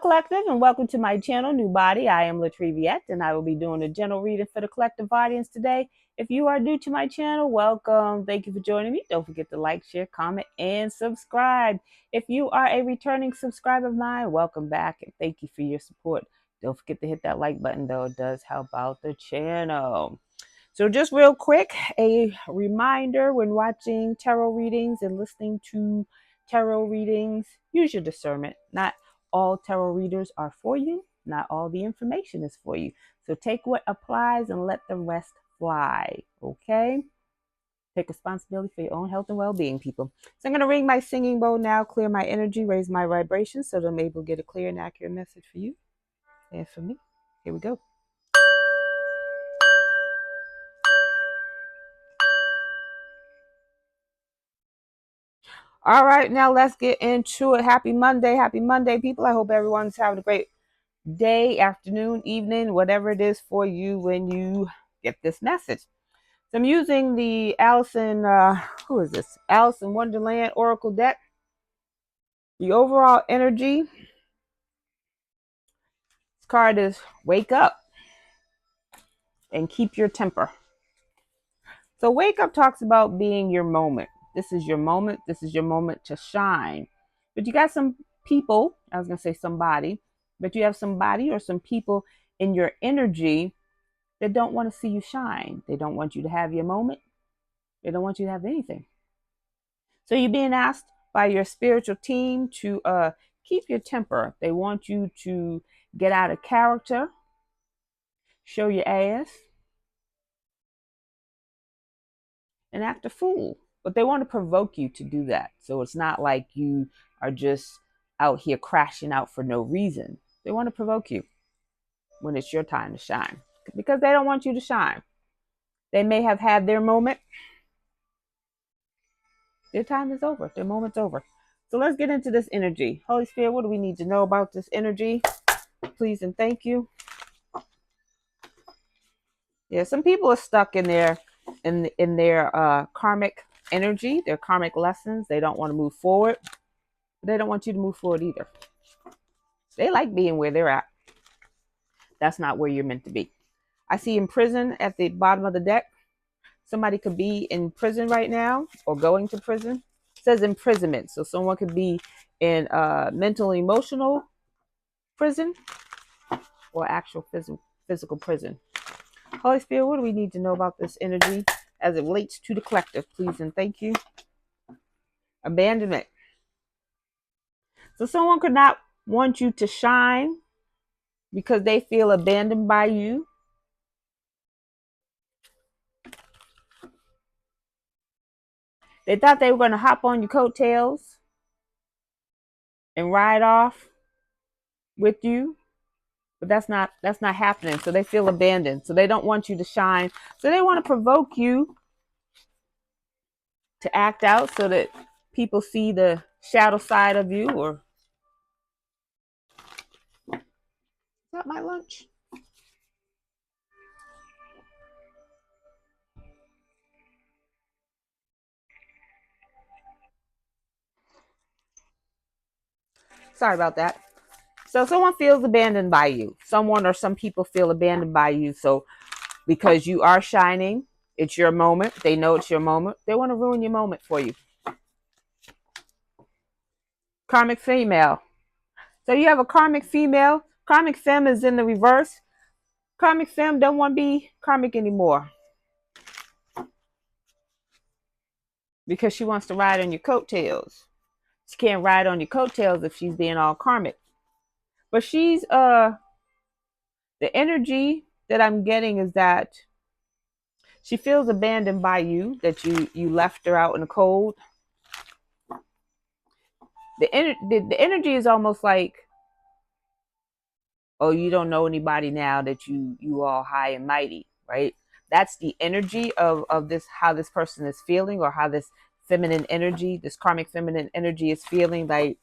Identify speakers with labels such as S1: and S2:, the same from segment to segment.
S1: Collective, and welcome to my channel, New Body. I am Latriviette, and I will be doing a general reading for the collective audience today. If you are new to my channel, welcome. Thank you for joining me. Don't forget to like, share, comment, and subscribe. If you are a returning subscriber of mine, welcome back, and thank you for your support. Don't forget to hit that like button, though. It does help out the channel. So just real quick, a reminder when watching tarot readings and listening to tarot readings, use your discernment. Not all tarot readers are for you. Not all the information is for you. So take what applies and let the rest fly. Okay? Take responsibility for your own health and well-being, people. So I'm going to ring my singing bowl now, clear my energy, raise my vibration so that I'm able to get a clear and accurate message for you and for me. Here we go. All right, now let's get into it. Happy Monday, people. I hope everyone's having a great day, afternoon, evening, whatever it is for you when you get this message. So I'm using the Alice in Wonderland Oracle deck. The overall energy, this card is wake up and keep your temper. So wake up talks about being your moment. This is your moment. This is your moment to shine. But you got some people, I was going to say somebody, but you have somebody or some people in your energy that don't want to see you shine. They don't want you to have your moment. They don't want you to have anything. So you're being asked by your spiritual team to keep your temper. They want you to get out of character, show your ass, and act a fool. But they want to provoke you to do that. So it's not like you are just out here crashing out for no reason. They want to provoke you when it's your time to shine because they don't want you to shine. They may have had their moment. Their time is over. Their moment's over. So let's get into this energy. Holy Spirit, what do we need to know about this energy? Please and thank you. Yeah, some people are stuck in their karmic energy, their karmic lessons. They don't want to move forward. They don't want you to move forward either. They like being where they're at. That's not where you're meant to be. I see in prison at the bottom of the deck. Somebody could be in prison right now or going to prison. It says imprisonment. So someone could be in mental, emotional prison or actual physical prison. Holy Spirit, what do we need to know about this energy as it relates to the collective? Please and thank you. Abandonment. So someone could not want you to shine because they feel abandoned by you. They thought they were going to hop on your coattails and ride off with you, but that's not happening. So they feel abandoned. So they don't want you to shine. So they want to provoke you to act out so that people see the shadow side of you. Or is that my lunch? Sorry about that. So someone feels abandoned by you. Someone or some people feel abandoned by you. So because you are shining, it's your moment. They know it's your moment. They want to ruin your moment for you. Karmic female. So you have a karmic female. Karmic femme is in the reverse. Karmic femme don't want to be karmic anymore because she wants to ride on your coattails. She can't ride on your coattails if she's being all karmic. But she's the energy that I'm getting is that she feels abandoned by you, that you left her out in the cold. The energy is almost like, oh, you don't know anybody now that you all high and mighty, right? That's the energy of this, how this person is feeling, or how this feminine energy, this karmic feminine energy is feeling, like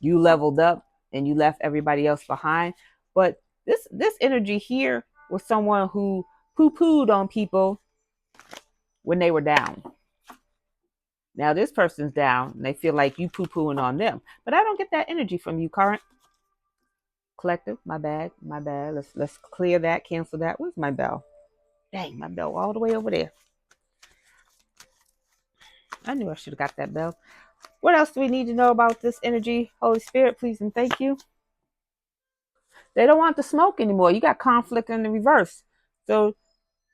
S1: you leveled up and you left everybody else behind. But this energy here was someone who poo-pooed on people when they were down. Now this person's down and they feel like you poo-pooing on them. But I don't get that energy from you, current collective. My bad. My bad. Let's clear that, cancel that. Where's my bell? Dang, my bell all the way over there. I knew I should have got that bell. What else do we need to know about this energy? Holy Spirit, please and thank you. They don't want the smoke anymore. You got conflict in the reverse. So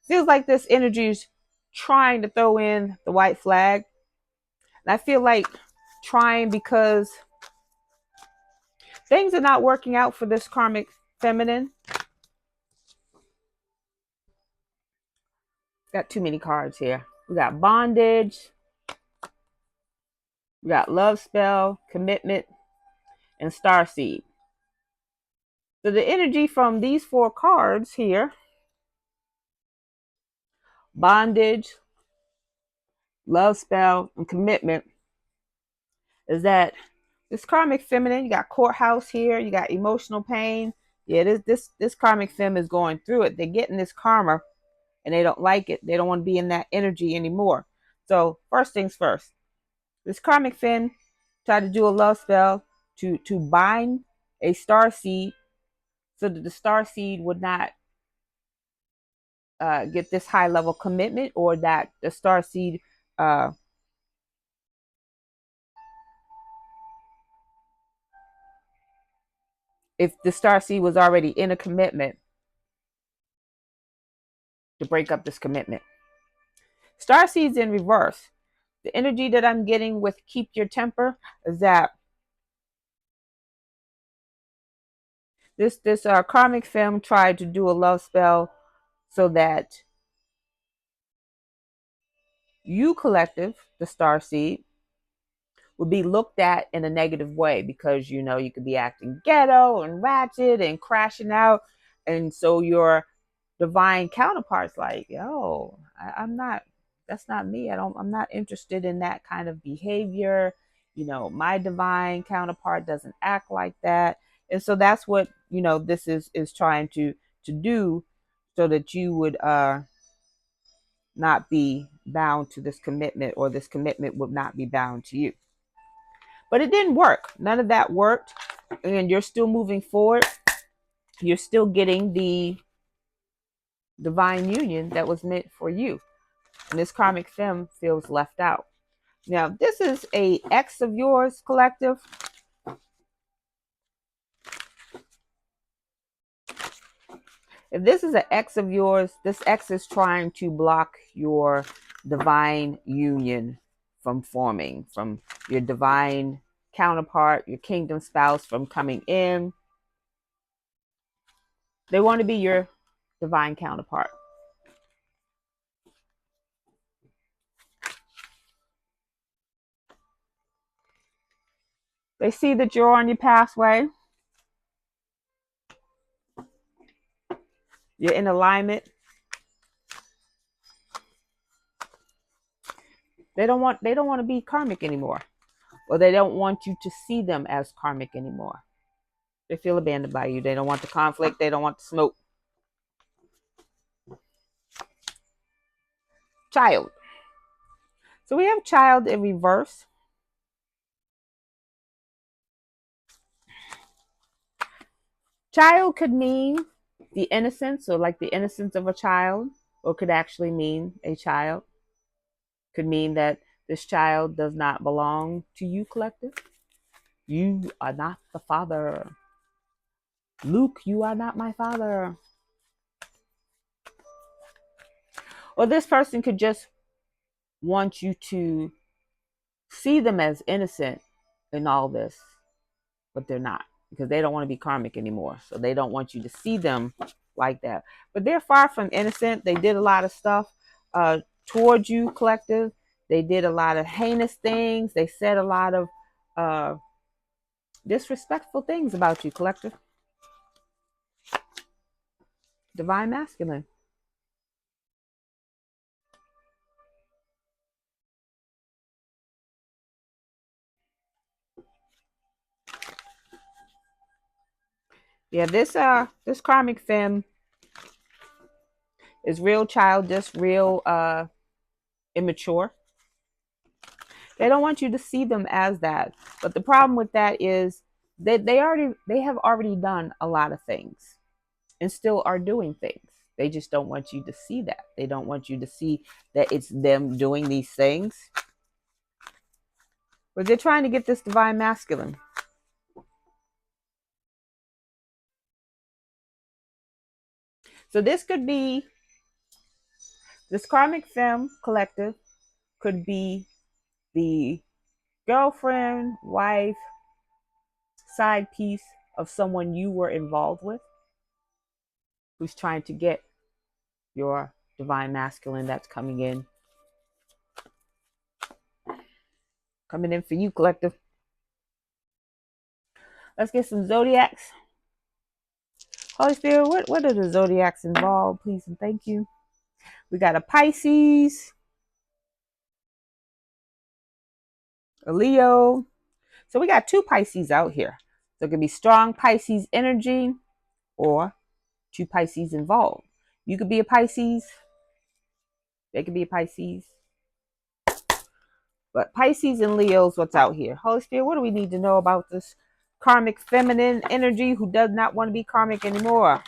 S1: feels like this energy is trying to throw in the white flag. And I feel like trying because things are not working out for this karmic feminine. Got too many cards here. We got bondage. We got love spell, commitment, and starseed. So the energy from these 4 cards here, bondage, love spell, and commitment, is that this karmic feminine, you got courthouse here, you got emotional pain. Yeah, this karmic fem is going through it. They're getting this karma and they don't like it. They don't want to be in that energy anymore. So first things first, this karmic fem tried to do a love spell to bind a star seed so that the star seed would not get this high level commitment, or that the star seed if the star seed was already in a commitment, to break up this commitment. Star seeds in reverse. The energy that I'm getting with keep your temper is that this karmic femme tried to do a love spell so that you, collective, the star seed, would be looked at in a negative way, because you could be acting ghetto and ratchet and crashing out, and so your divine counterparts like, yo, I'm not, that's not me. I'm not interested in that kind of behavior. My divine counterpart doesn't act like that. And so that's what this is trying to do, so that you would not be bound to this commitment, or this commitment would not be bound to you. But it didn't work. None of that worked. And you're still moving forward. You're still getting the divine union that was meant for you. And this karmic femme feels left out. Now, this is a ex of yours, collective. If this is an ex of yours, this ex is trying to block your divine union from forming, from your divine counterpart, your kingdom spouse from coming in. They want to be your divine counterpart. They see that you're on your pathway. You're in alignment. They don't want to be karmic anymore. Or they don't want you to see them as karmic anymore. They feel abandoned by you. They don't want the conflict. They don't want the smoke. Child. So we have child in reverse. Child could mean the innocence, or like the innocence of a child, or could actually mean a child. Could mean that this child does not belong to you, collective. You are not the father. Luke, you are not my father. Or this person could just want you to see them as innocent in all this, but they're not, because they don't want to be karmic anymore. So they don't want you to see them like that. But they're far from innocent. They did a lot of stuff towards you, collective. They did a lot of heinous things. They said a lot of disrespectful things about you, collective. Divine masculine. Yeah, this karmic femme is real childish, real immature. They don't want you to see them as that. But the problem with that is they have already done a lot of things and still are doing things. They just don't want you to see that. They don't want you to see that it's them doing these things. But they're trying to get this divine masculine. So this could be, this karmic femme collective could be the girlfriend, wife, side piece of someone you were involved with who's trying to get your divine masculine that's coming in. Coming in for you, collective. Let's get some zodiacs. Holy Spirit, what are the zodiacs involved? Please and thank you. We got a Pisces, a Leo. So we got two Pisces out here. So it could be strong Pisces energy or two Pisces involved. You could be a Pisces. They could be a Pisces. But Pisces and Leo's what's out here. Holy Spirit, what do we need to know about this karmic feminine energy who does not want to be karmic anymore?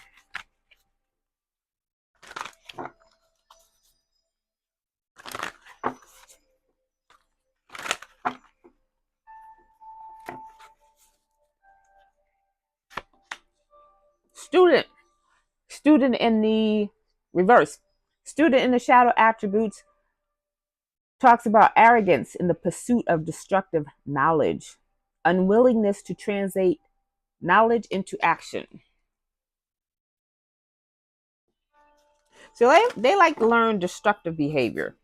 S1: Student in the reverse. Student in the shadow attributes talks about arrogance in the pursuit of destructive knowledge, unwillingness to translate knowledge into action. So they like to learn destructive behavior.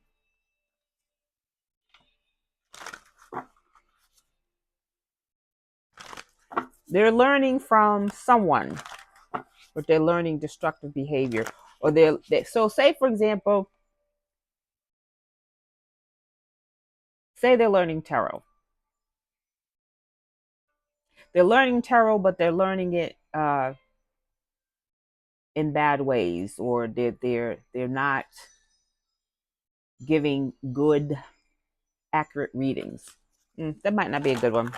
S1: They're learning from someone, but they're learning destructive behavior. Or so say, for example, say they're learning tarot. They're learning tarot, but they're learning it in bad ways, or they're not giving good, accurate readings. That might not be a good one.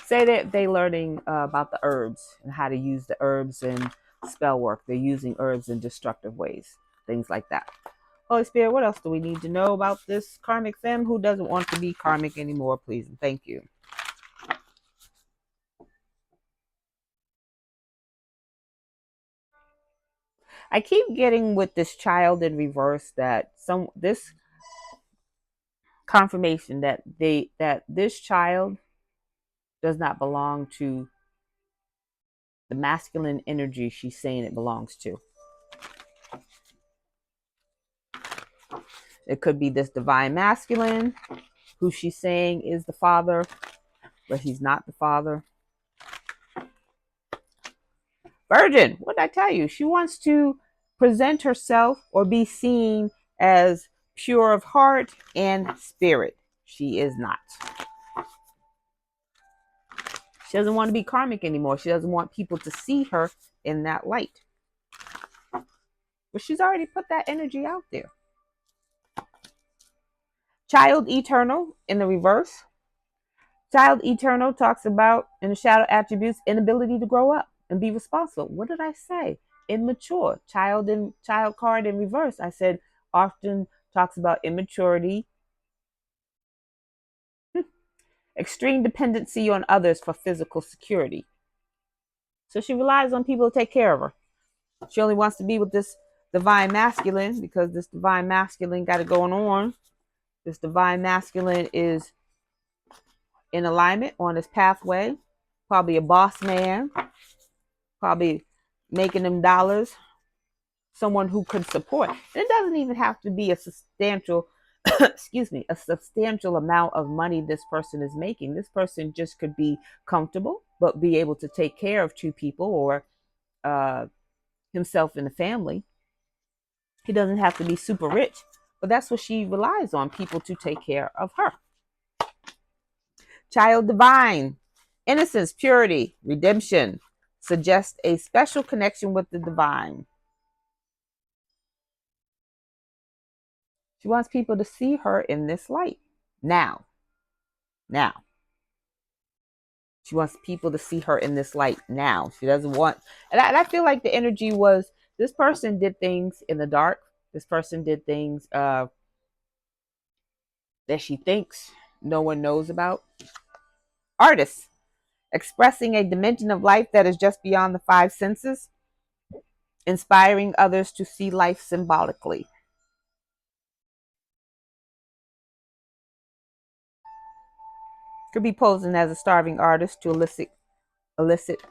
S1: Say that they're learning about the herbs and how to use the herbs in spell work. They're using herbs in destructive ways, things like that. Holy Spirit, what else do we need to know about this karmic femme who doesn't want to be karmic anymore, please and thank you. I keep getting with this child in reverse that this confirmation that this child does not belong to the masculine energy she's saying it belongs to. It could be this divine masculine who she's saying is the father, but he's not the father. Virgin, what did I tell you? She wants to present herself or be seen as pure of heart and spirit. She is not. She doesn't want to be karmic anymore. She doesn't want people to see her in that light. But she's already put that energy out there. Child eternal in the reverse. Child eternal talks about, in the shadow attributes, inability to grow up and be responsible. What did I say? Immature. Child card in reverse. I said often talks about immaturity, extreme dependency on others for physical security. So she relies on people to take care of her. She only wants to be with this divine masculine because this divine masculine got it going on. This divine masculine is in alignment on his pathway, probably a boss man, probably making them dollars, someone who could support. And it doesn't even have to be a substantial, a substantial amount of money this person is making. This person just could be comfortable, but be able to take care of two people or himself and the family. He doesn't have to be super rich, but that's what she relies on, people to take care of her. Child divine, innocence, purity, redemption, suggest a special connection with the divine. She wants people to see her in this light. Now. Now. She wants people to see her in this light now. She doesn't want, and I feel like the energy was this person did things in the dark. This person did things that she thinks no one knows about. Artists expressing a dimension of life that is just beyond the five senses, inspiring others to see life symbolically. Could be posing as a starving artist to elicit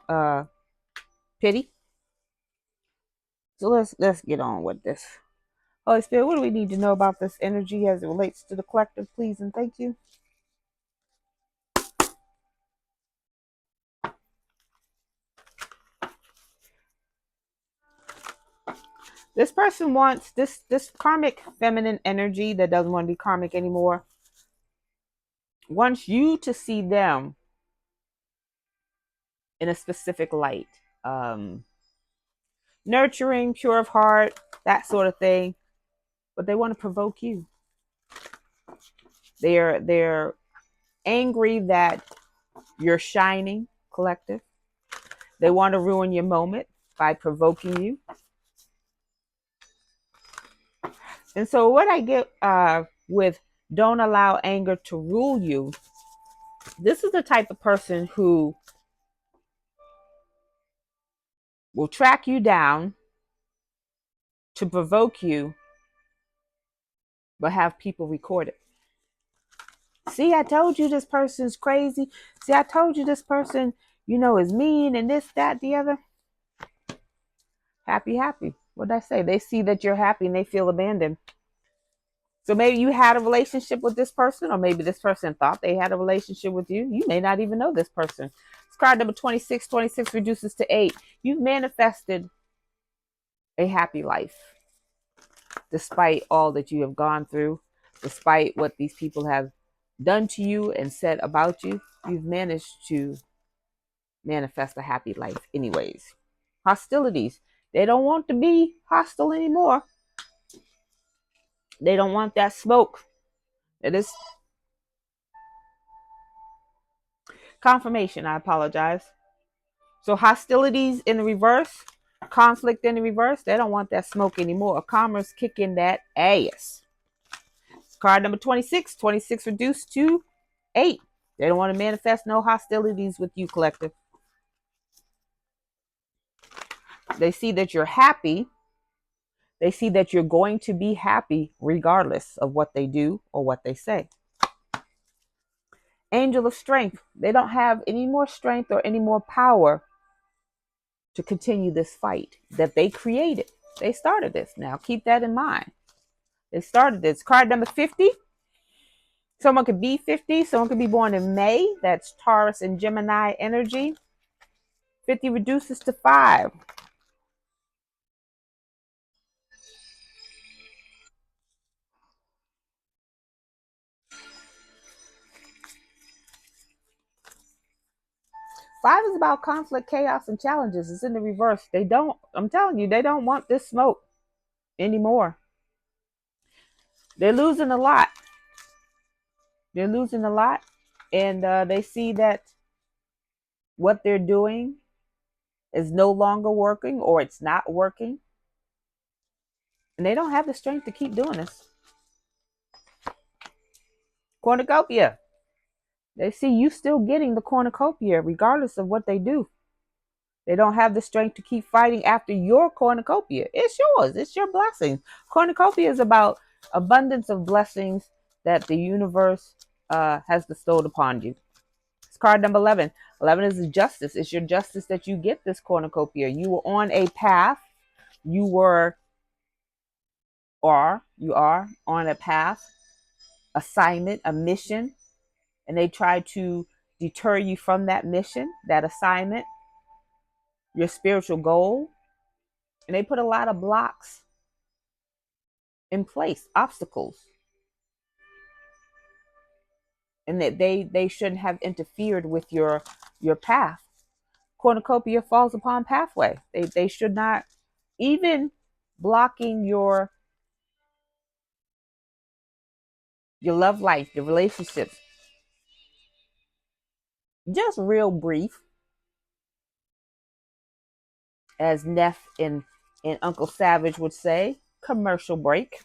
S1: pity. So let's get on with this. Holy Spirit, what do we need to know about this energy as it relates to the collective, please and thank you? This person wants this karmic feminine energy that doesn't want to be karmic anymore, wants you to see them in a specific light. Nurturing, pure of heart, that sort of thing. But they want to provoke you. They're angry that you're shining, collective. They want to ruin your moment by provoking you. And so what I get with don't allow anger to rule you, this is the type of person who will track you down to provoke you, but have people record it. See, I told you this person's crazy. See, I told you this person, is mean and this, that, the other. Happy. What'd I say? They see that you're happy and they feel abandoned. So maybe you had a relationship with this person, or maybe this person thought they had a relationship with you. You may not even know this person. It's card number 26. 26 reduces to 8. You've manifested a happy life despite all that you have gone through, despite what these people have done to you and said about you. You've managed to manifest a happy life anyways. Hostilities. They don't want to be hostile anymore. They don't want that smoke. It is confirmation. I apologize. So hostilities in the reverse, conflict in the reverse, they don't want that smoke anymore. Karma's kicking that ass. Card number 26. 26 reduced to 8. They don't want to manifest no hostilities with you, collective. They see that you're happy. They see that you're going to be happy regardless of what they do or what they say. Angel of strength. They don't have any more strength or any more power to continue this fight that they created. They started this. Now keep that in mind. They started this. Card number 50. Someone could be 50. Someone could be born in May. That's Taurus and Gemini energy. 50 reduces to 5. Five is about conflict, chaos, and challenges. It's in the reverse. I'm telling you, they don't want this smoke anymore. They're losing a lot. They're losing a lot. And they see that what they're doing is no longer working, or it's not working. And they don't have the strength to keep doing this. Cornucopia. They see you still getting the cornucopia regardless of what they do. They don't have the strength to keep fighting after your cornucopia. It's yours. It's your blessing. Cornucopia is about abundance of blessings that the universe has bestowed upon you. It's card number 11. 11 is justice. It's your justice that you get this cornucopia. You were on a path. You are on a path, assignment, a mission, and they try to deter you from that mission, that assignment, your spiritual goal. And they put a lot of blocks in place, obstacles. And that they shouldn't have interfered with your path. Cornucopia falls upon pathway. They should not, even blocking your your love life, your relationships. Just real brief, as Neff and Uncle Savage would say, commercial break.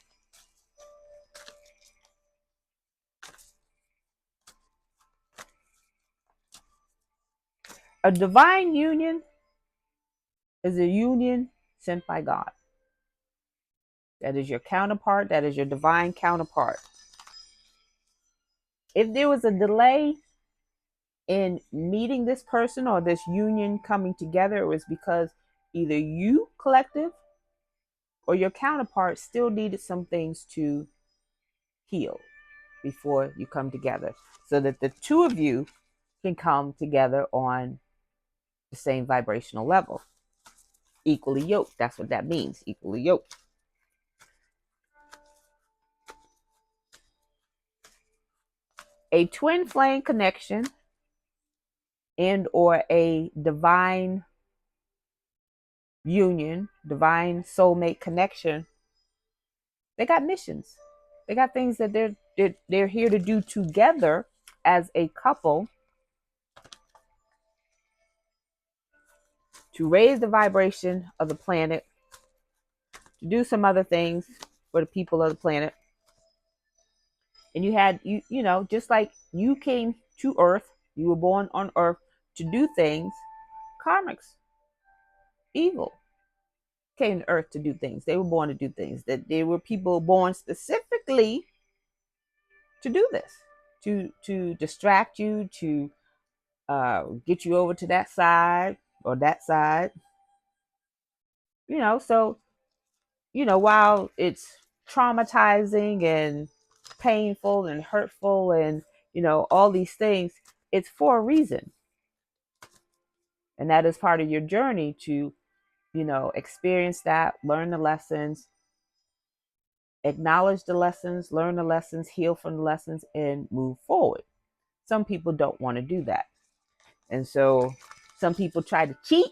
S1: A divine union is a union sent by God. That is your counterpart. That is your divine counterpart. If there was a delay in meeting this person or this union coming together, it was because either you, collective, or your counterpart still needed some things to heal before you come together, so that the two of you can come together on the same vibrational level. Equally yoked. That's what that means. Equally yoked. A twin flame connection and or a divine union, divine soulmate connection, they got missions. They got things that they're here to do together as a couple to raise the vibration of the planet, to do some other things for the people of the planet. And you know, just like you came to Earth, you were born on Earth to do things. Karmics, evil, came to Earth to do things. They were born to do things. That there were people born specifically to do this, to distract you, to get you over to that side or that side. You know, so you know, while it's traumatizing and painful and hurtful and you know all these things, it's for a reason, and that is part of your journey to you know experience that, learn the lessons, acknowledge the lessons, learn the lessons, heal from the lessons, and move forward. Some people don't want to do that. And so some people try to cheat,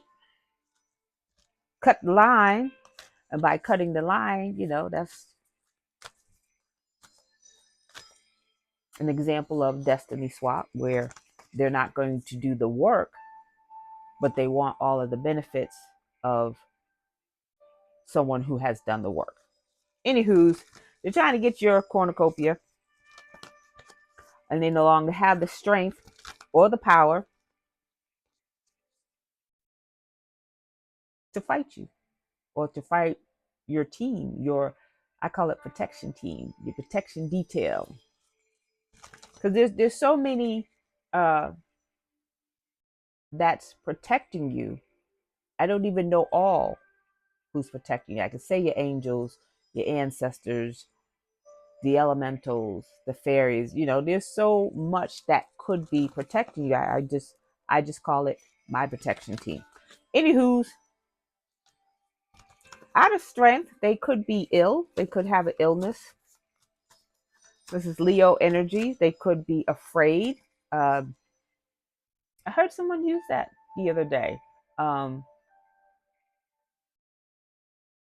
S1: cut the line. And by cutting the line, you know, that's an example of destiny swap where they're not going to do the work, but they want all of the benefits of someone who has done the work. Anywho's, they're trying to get your cornucopia and they no longer have the strength or the power to fight you or to fight your team, your, I call it protection team, your protection detail. Because there's so many that's protecting you. I don't even know all who's protecting you. I could say your angels, your ancestors, the elementals, the fairies. You know, there's so much that could be protecting you. I just call it my protection team. Anywho's, out of strength, they could be ill. They could have an illness. This is Leo energy. They could be afraid. I heard someone use that the other day. Um,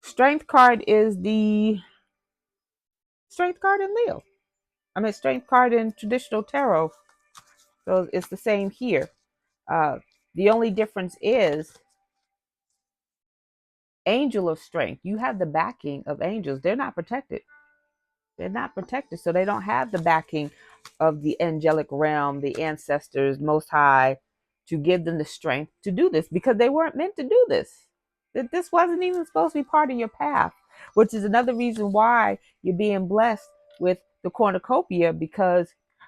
S1: Strength card is the strength card in Leo. I mean, strength card in traditional tarot. So it's the same here. Uh, the only difference is angel of strength. You have the backing of angels. They're not protected. They're not protected. So they don't have the backing of the angelic realm, the ancestors, most high, to give them the strength to do this because they weren't meant to do this. That this wasn't even supposed to be part of your path, which is another reason why you're being blessed with the cornucopia, because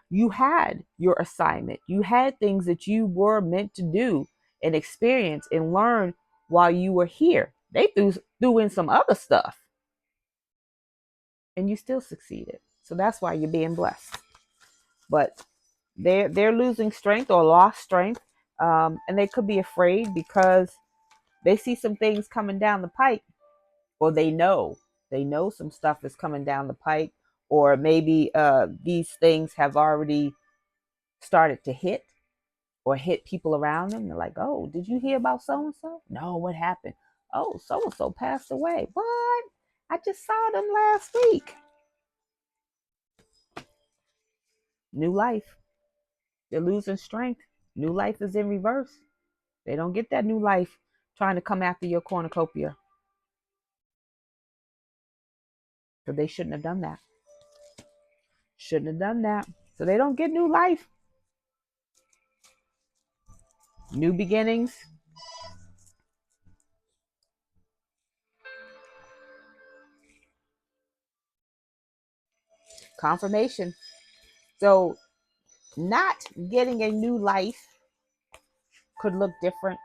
S1: you had your assignment. You had things that you were meant to do and experience and learn while you were here. They threw in some other stuff and you still succeeded. So that's why you're being blessed. But they're losing strength or lost strength, and they could be afraid because they see some things coming down the pike, or they know some stuff is coming down the pike, or maybe these things have already started to hit or hit people around them. They're like, oh, did you hear about so and so? No, what happened? Oh, so and so passed away. What? I just saw them last week. New life. They're losing strength. New life is in reverse. They don't get that new life trying to come after your cornucopia. So they shouldn't have done that. Shouldn't have done that. So they don't get new life. New beginnings. Confirmation. So not getting a new life could look different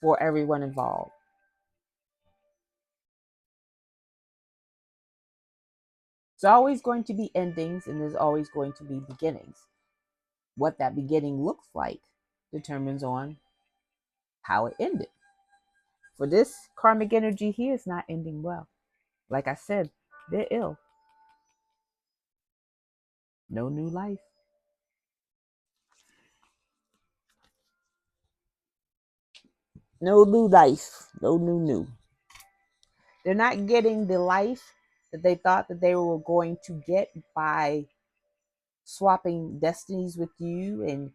S1: for everyone involved. There's always going to be endings and there's always going to be beginnings. What that beginning looks like determines on how it ended. For this karmic energy here, it's not ending well. Like I said, they're ill. No new life. No new life. No new. They're not getting the life that they thought that they were going to get by swapping destinies with you and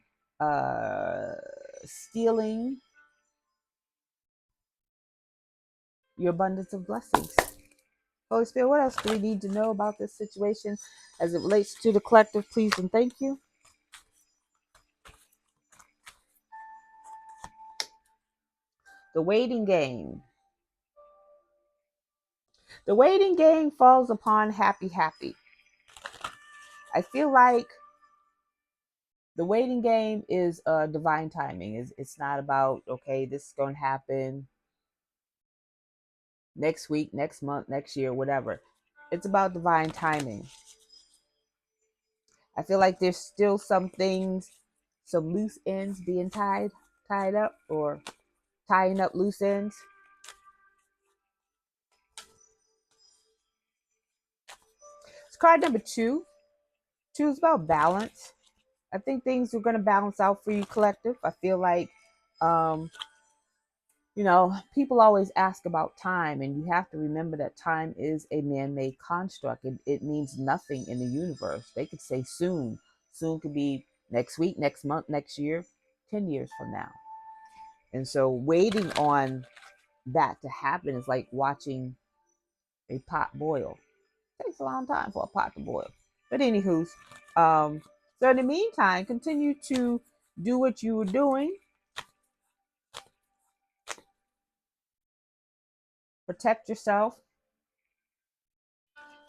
S1: stealing your abundance of blessings. Holy Spirit, what else do we need to know about this situation as it relates to the collective, please and thank you? The waiting game. The waiting game falls upon happy. I feel like the waiting game is divine timing. It's not about, okay, this is going to happen next week, next month, next year, whatever. It's about divine timing. I feel like there's still some things, some loose ends being tied up, or tying up loose ends. It's card number 2. 2 is about balance. I think things are going to balance out for you, collective. I feel like, people always ask about time, and you have to remember that time is a man-made construct. It means nothing in the universe. They could say soon. Soon could be next week, next month, next year, 10 years from now. And so waiting on that to happen is like watching a pot boil. It takes a long time for a pot to boil. But anywho's, so in the meantime, continue to do what you were doing. Protect yourself.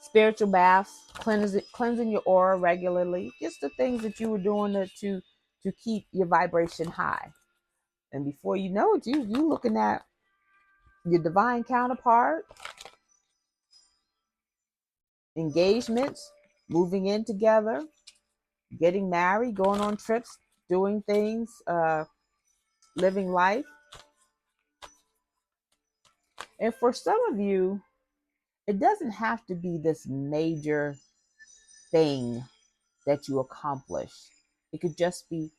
S1: Spiritual baths, cleansing your aura regularly. Just the things that you were doing to keep your vibration high. And before you know it, you looking at your divine counterpart, engagements, moving in together, getting married, going on trips, doing things, living life. And for some of you, it doesn't have to be this major thing that you accomplish. It could just be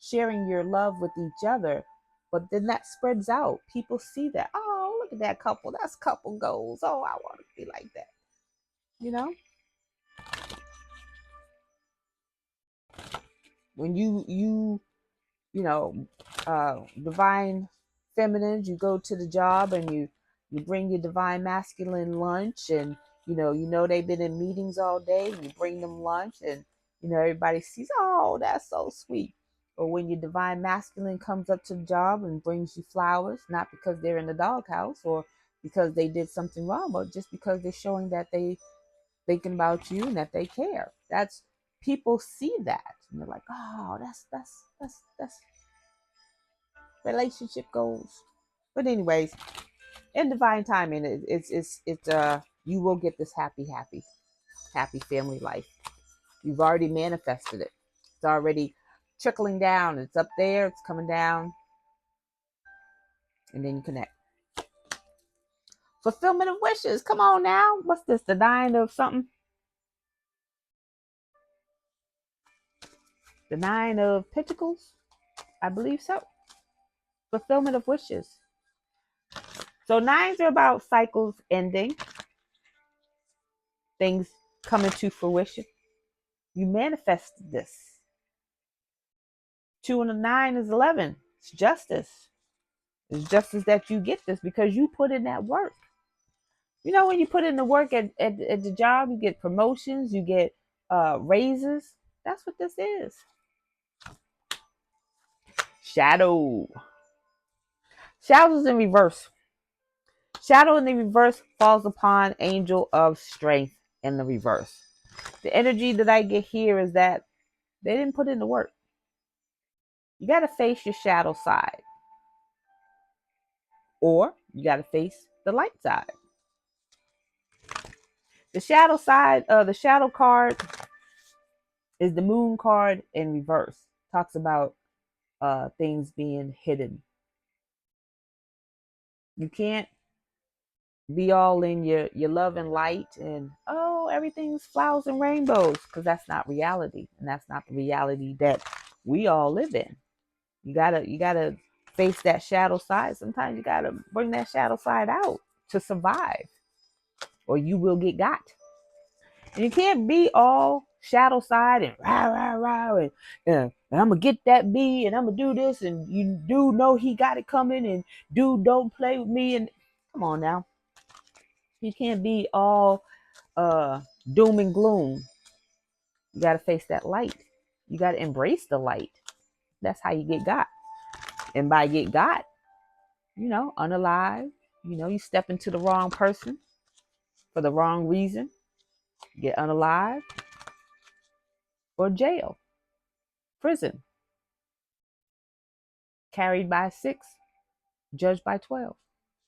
S1: sharing your love with each other, but then that spreads out. People see that. Oh, look at that couple. That's couple goals. Oh, I want to be like that. You know, when divine feminines, you go to the job and you bring your divine masculine lunch, and they've been in meetings all day, and you bring them lunch, and everybody sees, oh, that's so sweet. Or when your divine masculine comes up to the job and brings you flowers, not because they're in the doghouse or because they did something wrong, but just because they're showing that they thinking about you and that they care. That's, people see that and they're like, oh, that's relationship goals. But anyways, in divine timing, it's you will get this happy family life. You've already manifested it. It's already trickling down. It's up there. It's coming down, and then you connect. Fulfillment of wishes. Come on now. What's this? The 9 of something? The 9 of Pentacles? I believe so. Fulfillment of wishes. So 9s are about cycles ending, things coming to fruition. You manifested this. 2 and a 9 is 11. It's justice. It's justice that you get this because you put in that work. You know, when you put in the work at the job, you get promotions, you get raises. That's what this is. Shadow. Shadows in reverse. Shadow in the reverse falls upon angel of strength in the reverse. The energy that I get here is that they didn't put in the work. You got to face your shadow side, or you got to face the light side. The shadow side, the shadow card is the moon card in reverse. Talks about things being hidden. You can't be all in your love and light and everything's flowers and rainbows, because that's not reality, and that's not the reality that we all live in. You gotta face that shadow side. Sometimes you gotta bring that shadow side out to survive, or you will get got. And you can't be all shadow side and rah rah rah and I'm gonna get that B and I'm gonna do this, and you do know he got it coming, and dude don't play with me, and come on now. You can't be all doom and gloom. You gotta face that light. You gotta embrace the light. That's how you get got. And by get got, unalive, you step into the wrong person for the wrong reason, get unalive, or jail, prison, carried by 6, judged by 12.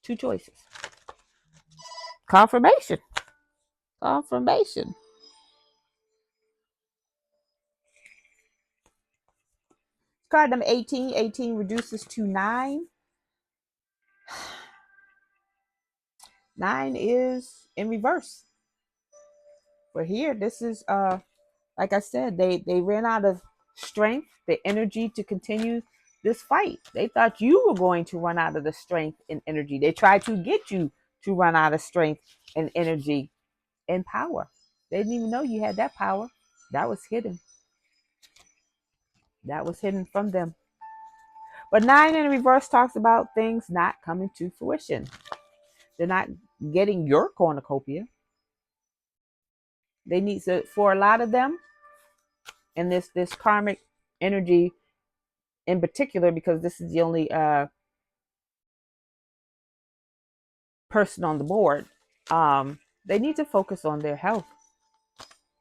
S1: 2 choices. Confirmation. Confirmation. Card number 18. 18 reduces to 9. 9 is in reverse. But here, this is like I said, they ran out of strength, the energy to continue this fight. They thought you were going to run out of the strength and energy. They tried to get you to run out of strength and energy and power. They didn't even know you had that power. That was hidden. That was hidden from them. But 9 in reverse talks about things not coming to fruition. They're not getting your cornucopia. They need to, for a lot of them, and this karmic energy in particular, because this is the only person on the board, they need to focus on their health.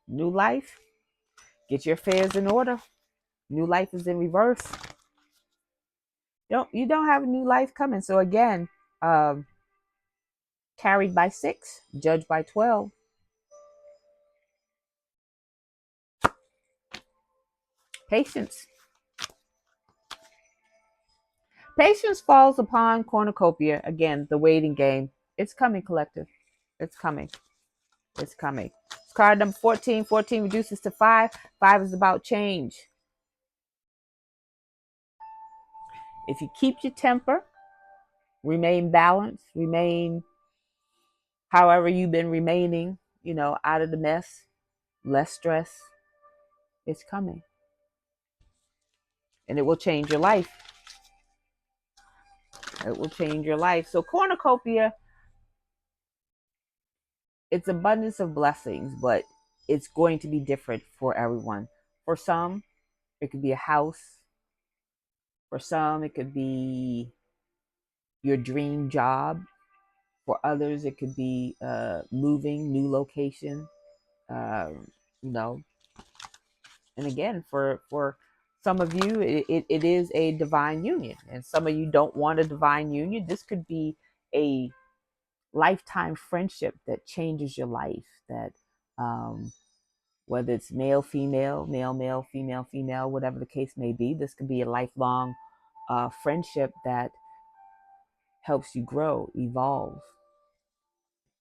S1: New life, get your affairs in order. New life is in reverse. You don't have a new life coming. So again, carried by 6, judged by 12. Patience. Patience falls upon cornucopia. Again, the waiting game. It's coming, collective. It's coming. It's coming. It's card number 14. 14 reduces to 5. 5 is about change. If you keep your temper, remain balanced, remain however you've been remaining, out of the mess, less stress, it's coming. And it will change your life. It will change your life. So cornucopia, it's abundance of blessings, but it's going to be different for everyone. For some, it could be a house. For some, it could be your dream job. For others, it could be moving, new location, you know. And again, for some of you, it is a divine union. And some of you don't want a divine union. This could be a lifetime friendship that changes your life, that whether it's male, female, male, male, female, female, whatever the case may be, this could be a lifelong friendship that helps you grow, evolve,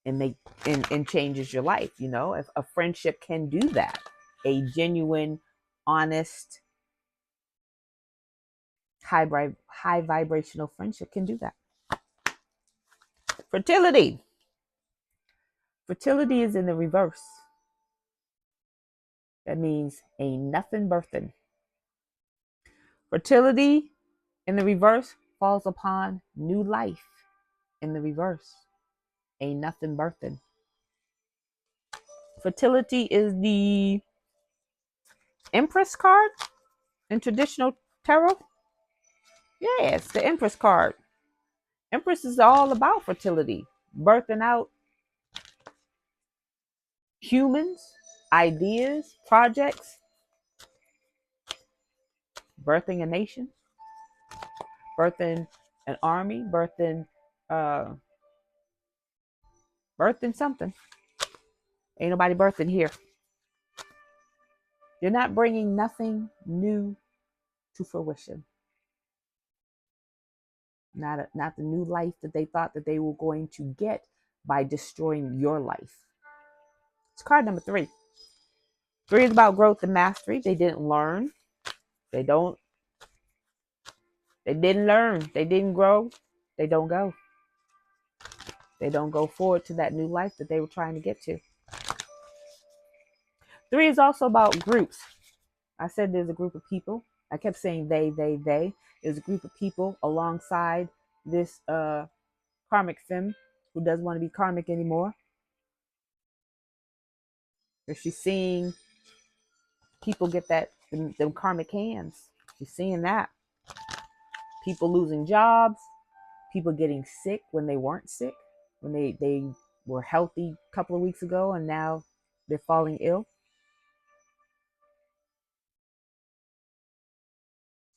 S1: and and changes your life. If a friendship can do that, a genuine, honest, high vibrational friendship can do that. Fertility. Fertility is in the reverse. That means ain't nothing birthing. Fertility in the reverse falls upon new life in the reverse. Ain't nothing birthing. Fertility is the Empress card in traditional tarot. Yeah, it's the Empress card. Empress is all about fertility, birthing out humans, ideas, projects, birthing a nation, birthing an army, uh, birthing something. Ain't nobody birthing here. You're not bringing nothing new to fruition. Not the new life that they thought that they were going to get by destroying your life. It's card number 3. 3 is about growth and mastery. They didn't learn. They didn't learn. They didn't grow. They don't go. They don't go forward to that new life that they were trying to get to. 3 is also about groups. I said there's a group of people. I kept saying they. There's a group of people alongside this karmic femme who doesn't want to be karmic anymore. If she's seeing people get them karmic hands. She's seeing that. People losing jobs, people getting sick when they weren't sick, when they were healthy a couple of weeks ago and now they're falling ill.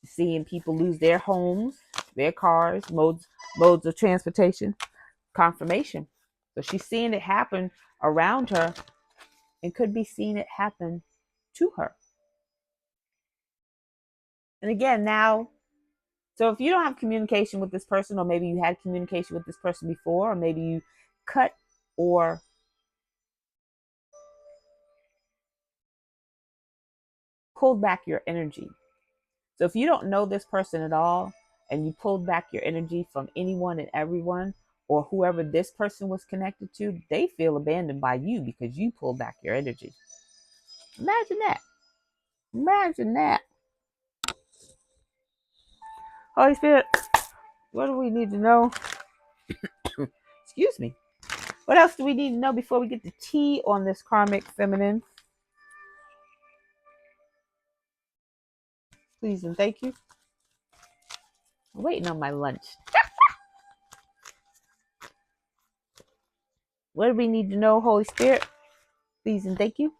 S1: Seeing people lose their homes, their cars, modes of transportation, confirmation. So she's seeing it happen around her and could be seeing it happen to her. And again, now, so if you don't have communication with this person, or maybe you had communication with this person before, or maybe you cut or pulled back your energy. So if you don't know this person at all and you pulled back your energy from anyone and everyone, or whoever this person was connected to, they feel abandoned by you because you pulled back your energy. Imagine that. Imagine that. Holy Spirit, what do we need to know? Excuse me. What else do we need to know before we get the tea on this karmic feminine? Please and thank you. I'm waiting on my lunch. What do we need to know, Holy Spirit? Please and thank you.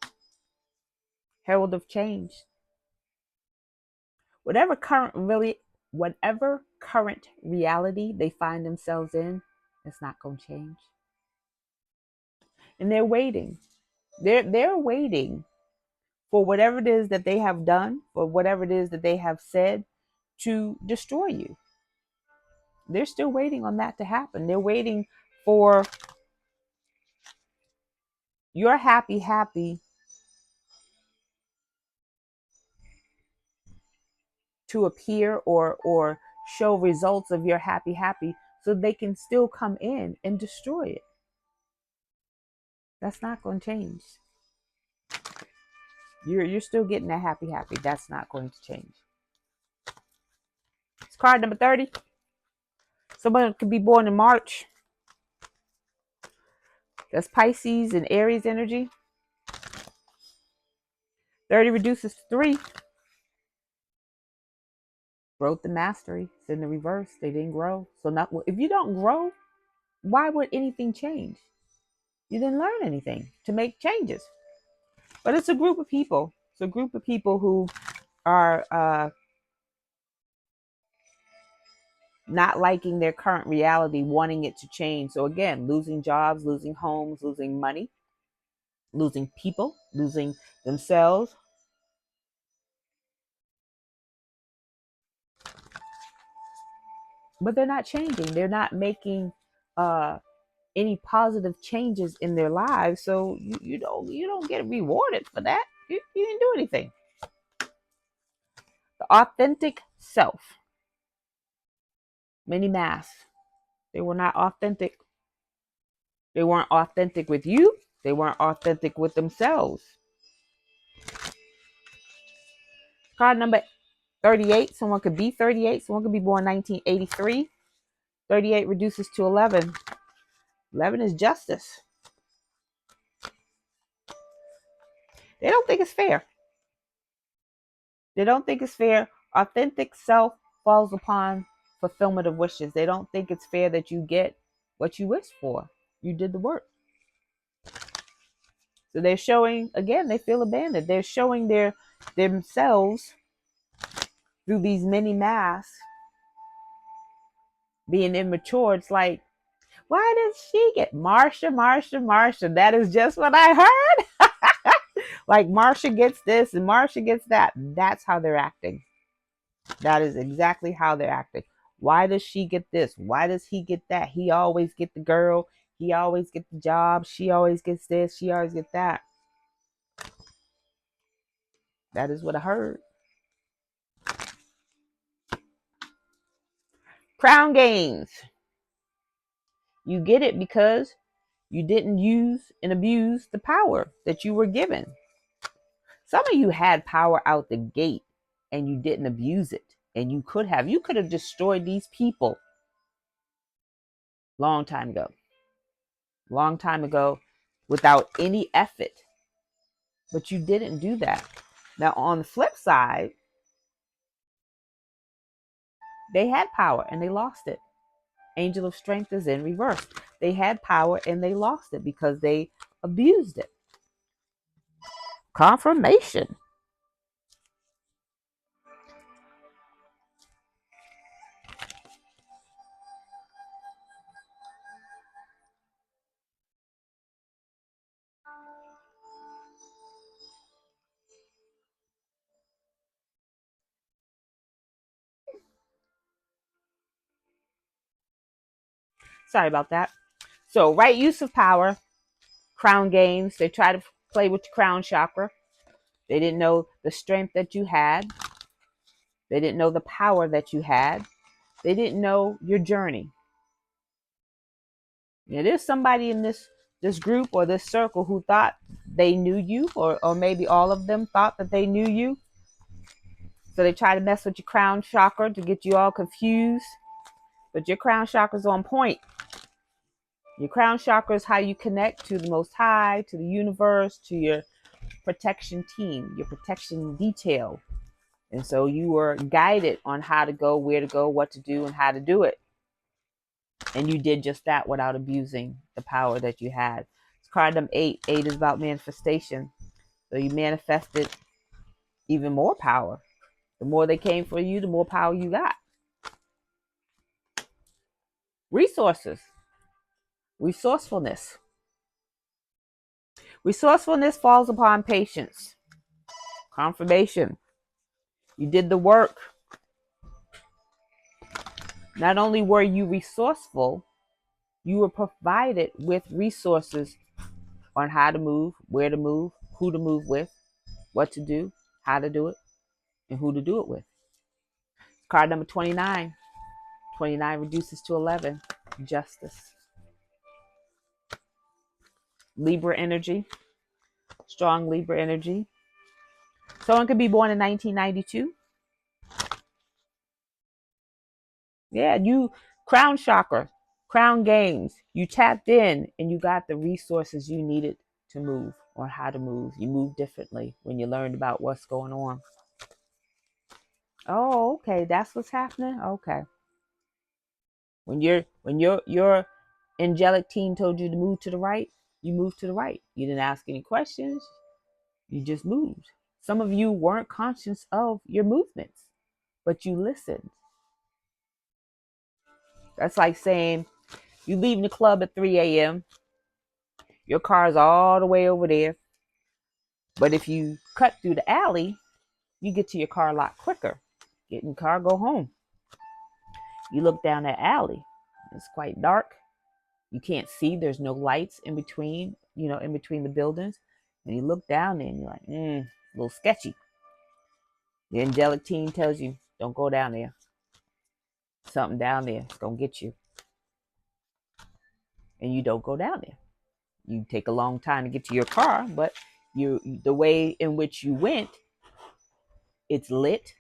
S1: Herald of change. Whatever current reality they find themselves in, it's not going to change. And they're waiting. They're waiting for whatever it is that they have done, or whatever it is that they have said to destroy you. They're still waiting on that to happen. They're waiting for your happy to appear, or show results of your happy so they can still come in and destroy it. That's not going to change. You're still getting that happy. That's not going to change. It's card number 30. Someone could be born in March. That's Pisces and Aries energy. 30 reduces to 3. Growth and mastery. It's in the reverse. They didn't grow. So if you don't grow, why would anything change? You didn't learn anything to make changes. But it's a group of people. It's a group of people who are not liking their current reality, wanting it to change. So again, losing jobs, losing homes, losing money, losing people, losing themselves. But they're not changing. They're not making any positive changes in their lives. So you don't get rewarded for that. You didn't do anything. The authentic self. Many masks. They were not authentic. They weren't authentic with you. They weren't authentic with themselves. Card number 38. Someone could be 38. Someone could be born 1983. 38 reduces to 11. 11 is justice. They don't think it's fair. They don't think it's fair. Authentic self falls upon fulfillment of wishes. They don't think it's fair that you get what you wish for. You did the work. So they're showing, again, they feel abandoned. They're showing themselves through these many masks being immature. It's like, why did she get Marsha? That is just what I heard. Like Marsha gets this and Marsha gets that. That's how they're acting. That is exactly how they're acting. Why does she get this? Why does he get that? He always get the girl. He always get the job. She always gets this. She always get that. That is what I heard. Crown games. You get it because you didn't use and abuse the power that you were given. Some of you had power out the gate and you didn't abuse it. And you could have. You could have destroyed these people long time ago. Long time ago without any effort. But you didn't do that. Now, on the flip side, they had power and they lost it. Angel of Strength is in reverse. They had power and they lost it because they abused it. Confirmation. Sorry about that. So, right use of power, crown games. They try to play with the crown chakra. They didn't know the strength that you had. They didn't know the power that you had. They didn't know your journey. There's somebody in this group or this circle who thought they knew you, or maybe all of them thought that they knew you. So they try to mess with your crown chakra to get you all confused. But your crown chakra is on point. Your crown chakra is how you connect to the Most High, to the universe, to your protection team, your protection detail. And so you were guided on how to go, where to go, what to do, and how to do it. And you did just that without abusing the power that you had. It's card number 8. 8 is about manifestation. So you manifested even more power. The more they came for you, the more power you got. Resources. Resourcefulness. Resourcefulness falls upon patience. Confirmation. You did the work. Not only were you resourceful, you were provided with resources on how to move, where to move, who to move with, what to do, how to do it, and who to do it with. Card number 29. 29 reduces to 11. Justice. Libra energy. Strong Libra energy. Someone could be born in 1992. Yeah, you crown chakra, crown games. You tapped in and you got the resources you needed to move or how to move. You move differently when you learned about what's going on. Oh, okay, that's what's happening. Okay. When your angelic team told you to move to the right, you moved to the right. You didn't ask any questions. You just moved. Some of you weren't conscious of your movements, but you listened. That's like saying you leaving the club at 3 a.m. Your car's all the way over there. But if you cut through the alley, you get to your car a lot quicker. Get in the car, go home. You look down that alley. It's quite dark. You can't see. There's no lights in between, in between the buildings. And you look down there and you're like, a little sketchy. The angelic team tells you, don't go down there. Something down there is going to get you. And you don't go down there. You take a long time to get to your car, but the way in which you went It's lit.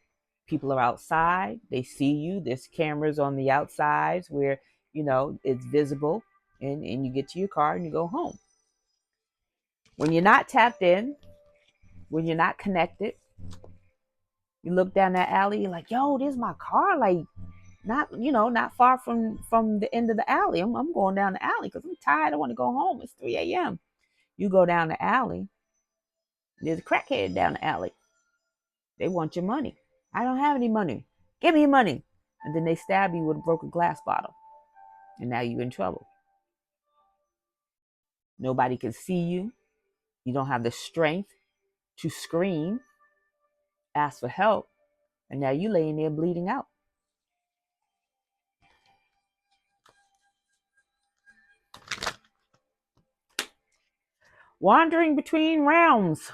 S1: People are outside. They see you. There's cameras on the outsides where, it's visible. And you get to your car and you go home. When you're not tapped in, when you're not connected, you look down that alley, you're like, yo, there's my car. Like, not far from the end of the alley. I'm going down the alley because I'm tired. I want to go home. It's 3 a.m. You go down the alley. There's a crackhead down the alley. They want your money. I don't have any money. Give me your money. And then they stab you with a broken glass bottle. And now you're in trouble. Nobody can see you. You don't have the strength to scream, ask for help. And now you're laying there bleeding out. Wandering between realms.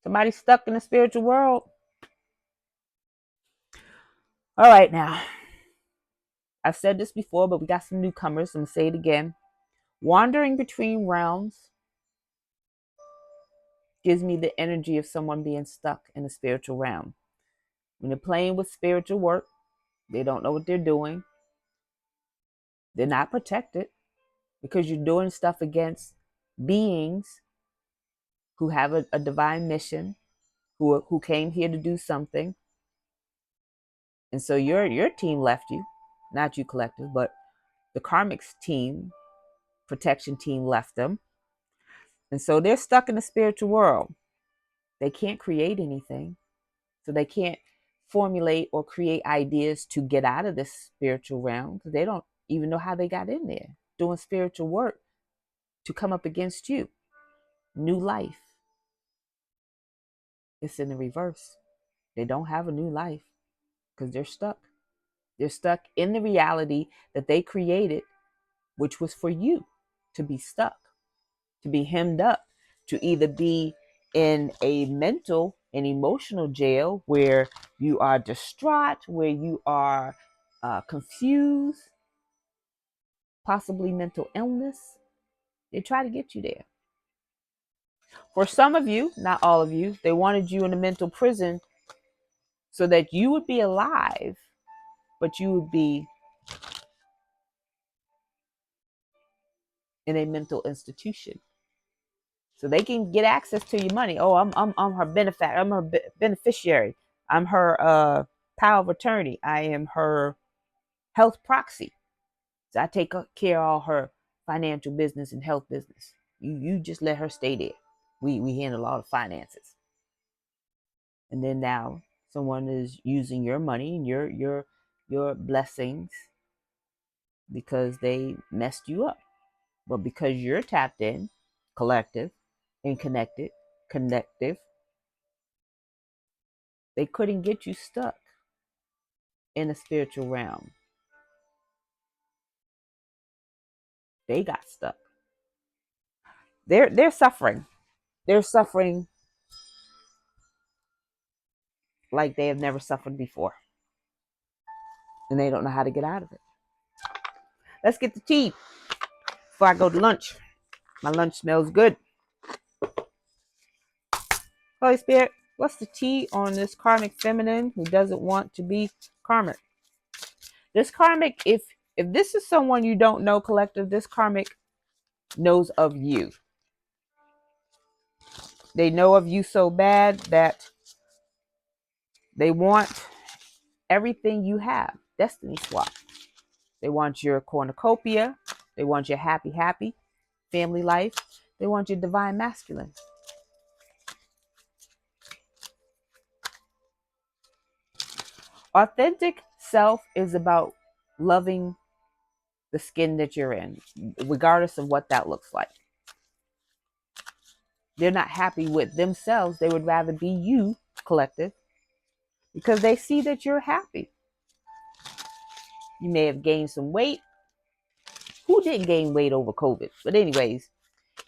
S1: Somebody stuck in the spiritual world. All right, now. I've said this before, but we got some newcomers. I'm going to say it again. Wandering between realms gives me the energy of someone being stuck in the spiritual realm. When they're playing with spiritual work, they don't know what they're doing. They're not protected because you're doing stuff against beings who have a divine mission, who came here to do something. And so your team left you, not you collective, but the karmic's team, protection team left them. And so they're stuck in the spiritual world. They can't create anything. So they can't formulate or create ideas to get out of this spiritual realm because they don't even know how they got in there doing spiritual work to come up against you. New life. It's in the reverse. They don't have a new life because they're stuck. They're stuck in the reality that they created, which was for you to be stuck, to be hemmed up, to either be in a mental and emotional jail where you are distraught, where you are confused, possibly mental illness. They try to get you there. For some of you, not all of you, they wanted you in a mental prison so that you would be alive, but you would be in a mental institution. So they can get access to your money. Oh, I'm her benefactor. I'm her beneficiary. I'm her power of attorney. I am her health proxy. So I take care of all her financial business and health business. You just let her stay there. We handle all the finances. And then now someone is using your money and your blessings because they messed you up. But because you're tapped in, collective, and connective, they couldn't get you stuck in the spiritual realm. They got stuck. They're suffering. They're suffering like they have never suffered before. And they don't know how to get out of it. Let's get the tea before I go to lunch. My lunch smells good. Holy Spirit, what's the tea on this karmic feminine who doesn't want to be karmic? This karmic, if this is someone you don't know, collective, this karmic knows of you. They know of you so bad that they want everything you have. Destiny swap. They want your cornucopia. They want your happy family life. They want your divine masculine. Authentic self is about loving the skin that you're in, regardless of what that looks like. They're not happy with themselves. They would rather be you, collective, because they see that you're happy. You may have gained some weight. Who didn't gain weight over COVID? But anyways,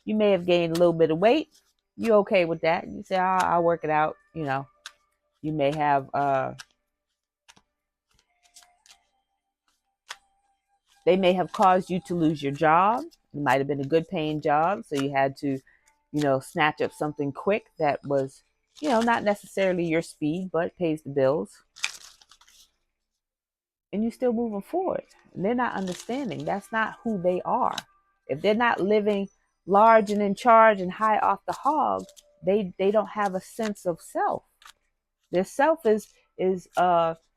S1: you may have gained a little bit of weight. You're okay with that. You say, I'll work it out. You may have, they may have caused you to lose your job. It might have been a good paying job. So you had to, snatch up something quick that was not necessarily your speed, but pays the bills. And you're still moving forward. And they're not understanding. That's not who they are. If they're not living large and in charge and high off the hog, they don't have a sense of self. Their self is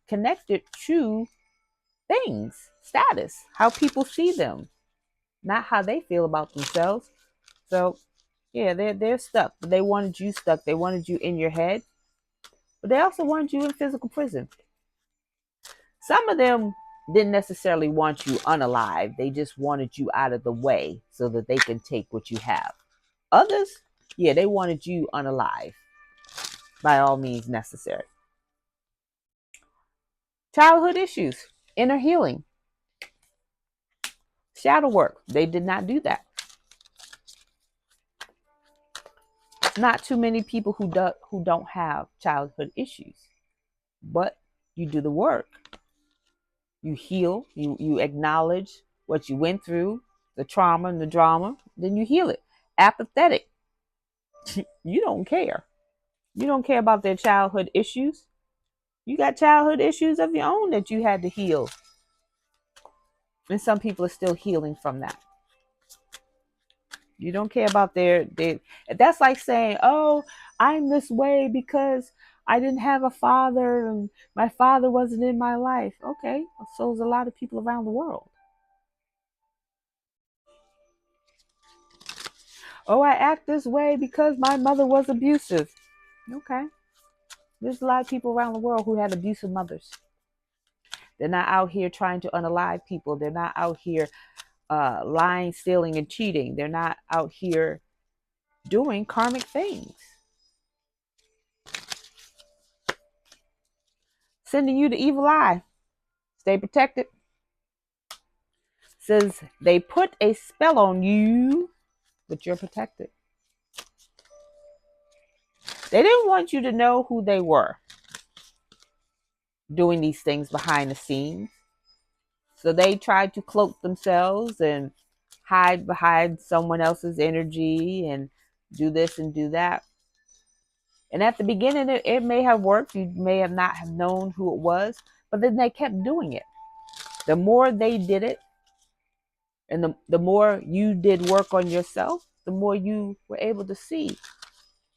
S1: connected to things, status, how people see them, not how they feel about themselves. So yeah, they're stuck. But they wanted you stuck. They wanted you in your head, but they also wanted you in physical prison. Some of them didn't necessarily want you unalive. They just wanted you out of the way so that they can take what you have. Others, yeah, they wanted you unalive by all means necessary. Childhood issues, inner healing, shadow work. They did not do that. Not too many people who don't have childhood issues, but you do the work. You heal. You acknowledge what you went through, the trauma and the drama. Then you heal it. Apathetic. You don't care. You don't care about their childhood issues. You got childhood issues of your own that you had to heal. And some people are still healing from that. You don't care about their that's like saying, oh, I'm this way because I didn't have a father and my father wasn't in my life. Okay, so there's a lot of people around the world. Oh, I act this way because my mother was abusive. Okay. There's a lot of people around the world who had abusive mothers. They're not out here trying to unalive people. They're not out here lying, stealing, and cheating. They're not out here doing karmic things. Sending you the evil eye. Stay protected. Says they put a spell on you, but you're protected. They didn't want you to know who they were doing these things behind the scenes. So they tried to cloak themselves and hide behind someone else's energy and do this and do that. And at the beginning, it may have worked. You may have not have known who it was, but then they kept doing it. The more they did it, and the more you did work on yourself, the more you were able to see.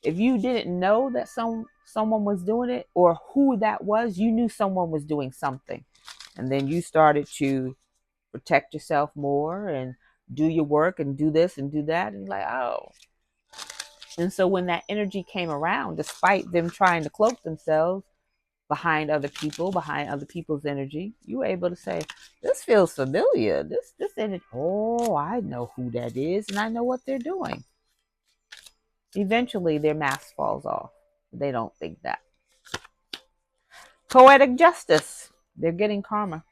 S1: If you didn't know that someone was doing it or who that was, you knew someone was doing something. And then you started to protect yourself more and do your work and do this and do that. And like, oh. And so when that energy came around, despite them trying to cloak themselves behind other people, behind other people's energy, you were able to say, this feels familiar. This energy, oh, I know who that is and I know what they're doing. Eventually their mask falls off. They don't think that. Poetic justice. They're getting karma.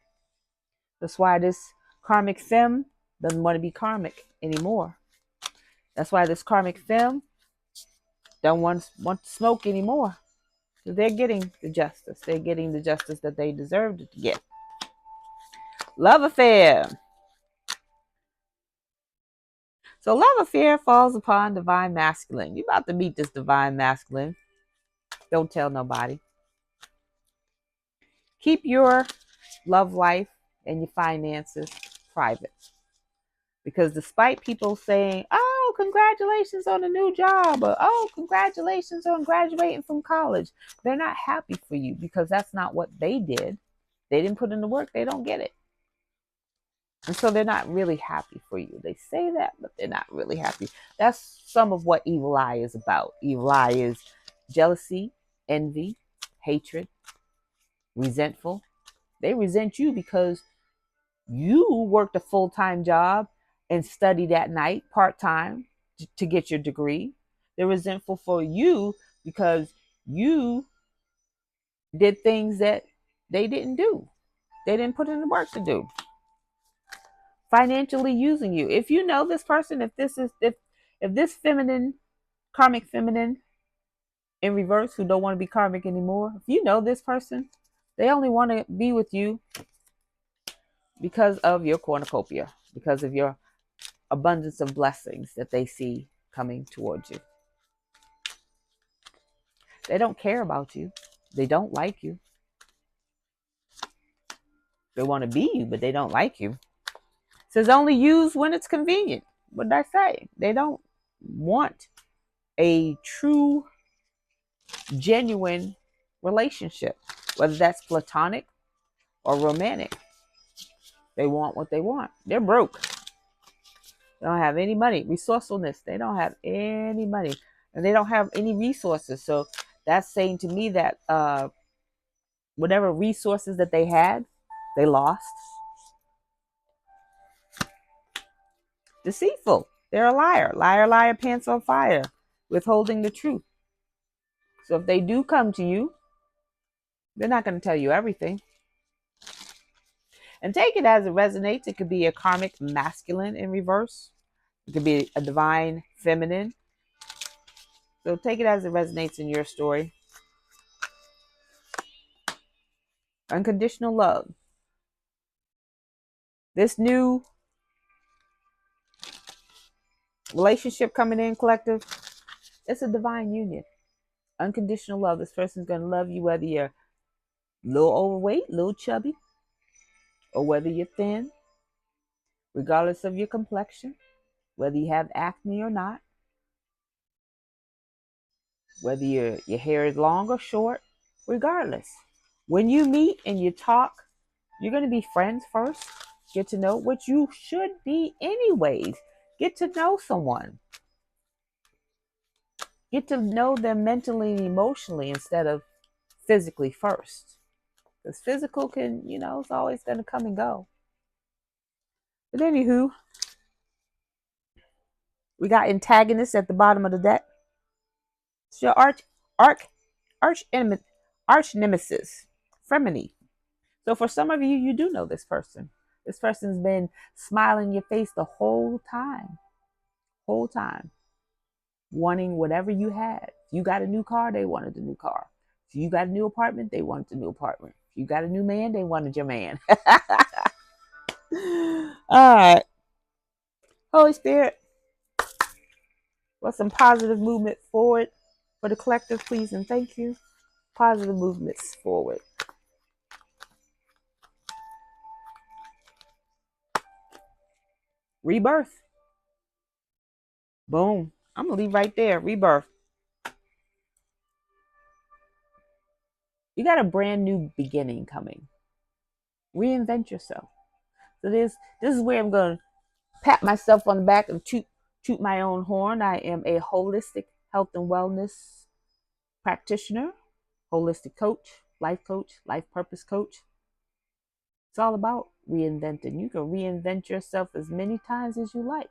S1: That's why this karmic femme doesn't want to be karmic anymore. That's why this karmic femme don't want to smoke anymore. So they're getting the justice. They're getting the justice that they deserve to get. Love affair. So love affair falls upon divine masculine. You're about to meet this divine masculine. Don't tell nobody. Keep your love life and your finances private. Because despite people saying, oh, congratulations on a new job, or oh, congratulations on graduating from college, they're not happy for you because that's not what they did. They didn't put in the work, they don't get it. And so they're not really happy for you. They say that, but they're not really happy. That's some of what evil eye is about. Evil eye is jealousy, envy, hatred, resentful. They resent you because you worked a full-time job and studied at night part-time to get your degree. They're resentful for you because you did things that they didn't do. They didn't put in the work to do. Financially using you. If you know this person, if this feminine, karmic feminine in reverse who don't want to be karmic anymore, if you know this person, they only want to be with you because of your cornucopia, because of your abundance of blessings that they see coming towards you. They don't care about you. They don't like you. They want to be you, but they don't like you. It says only use when it's convenient. What did I say? They don't want a true, genuine relationship, whether that's platonic or romantic. They want what they want. They're broke. They don't have any money. Resourcefulness. They don't have any money. And they don't have any resources. So that's saying to me that whatever resources that they had, they lost. Deceitful. They're a liar. Liar, liar, pants on fire. Withholding the truth. So if they do come to you, they're not going to tell you everything. And take it as it resonates. It could be a karmic masculine in reverse. It could be a divine feminine. So take it as it resonates in your story. Unconditional love. This new relationship coming in, collective, it's a divine union. Unconditional love. This person's going to love you whether you're a little overweight, a little chubby, or whether you're thin, regardless of your complexion, whether you have acne or not, whether your hair is long or short, regardless. When you meet and you talk, you're going to be friends first. Get to know what you should be anyways. Get to know someone. Get to know them mentally and emotionally instead of physically first. Because physical can, it's always going to come and go. But anywho, we got antagonists at the bottom of the deck. It's your arch nemesis, frenemy. So for some of you, you do know this person. This person's been smiling in your face the whole time. Wanting whatever you had. If you got a new car, they wanted the new car. If you got a new apartment, they wanted the new apartment. If you got a new man, they wanted your man. All right. Holy Spirit, what's some positive movement forward for the collective, please, and thank you. Positive movements forward. Rebirth. Boom. I'm going to leave right there. Rebirth. You got a brand new beginning coming. Reinvent yourself. So this is where I'm going to pat myself on the back and toot my own horn. I am a holistic health and wellness practitioner, holistic coach, life purpose coach. It's all about reinventing. You can reinvent yourself as many times as you like.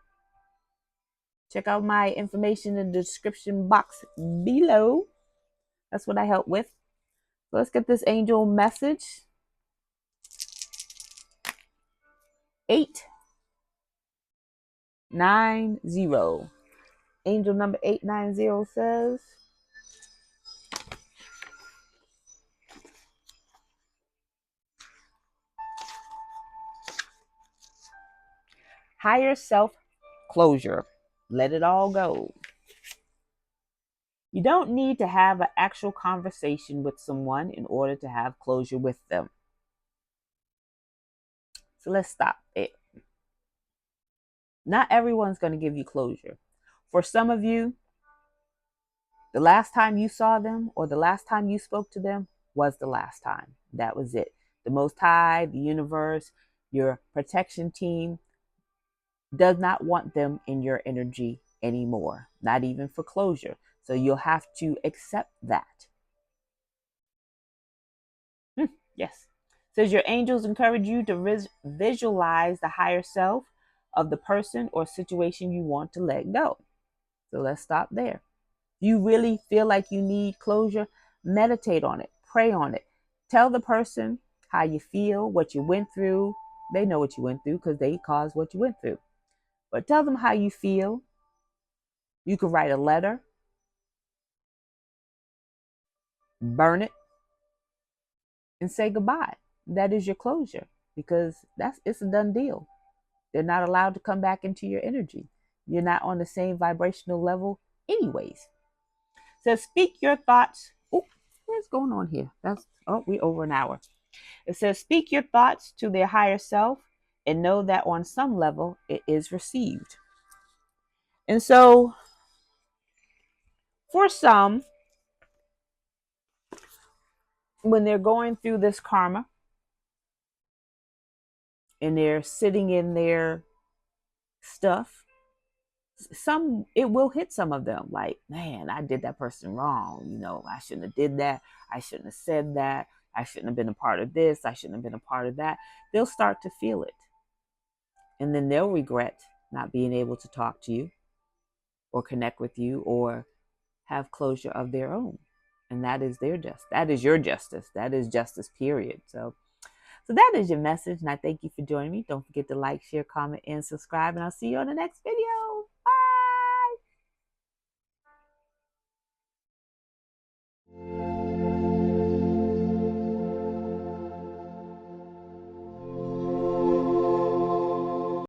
S1: Check out my information in the description box below. That's what I help with. So let's get this angel message. 890. Angel number 890 says, higher self closure. Let it all go. You don't need to have an actual conversation with someone in order to have closure with them. So let's stop it. Not everyone's going to give you closure. For some of you, the last time you saw them or the last time you spoke to them was the last time. That was it. The Most High, the universe, your protection team does not want them in your energy anymore, not even for closure. So you'll have to accept that. Yes. It says your angels encourage you to visualize the higher self of the person or situation you want to let go. So let's stop there. If you really feel like you need closure, meditate on it, pray on it. Tell the person how you feel, what you went through. They know what you went through because they caused what you went through. But tell them how you feel. You could write a letter, burn it, and say goodbye. That is your closure because it's a done deal. They're not allowed to come back into your energy. You're not on the same vibrational level anyways. So speak your thoughts. What's going on here? We over an hour. It says, speak your thoughts to their higher self and know that on some level it is received. And so for some, when they're going through this karma and they're sitting in their stuff, it will hit some of them like, man, I did that person wrong. I shouldn't have did that. I shouldn't have said that. I shouldn't have been a part of this. I shouldn't have been a part of that. They'll start to feel it. And then they'll regret not being able to talk to you or connect with you or have closure of their own. And that is their justice. That is your justice. That is justice, period. So that is your message. And I thank you for joining me. Don't forget to like, share, comment, and subscribe. And I'll see you on the next video. Bye.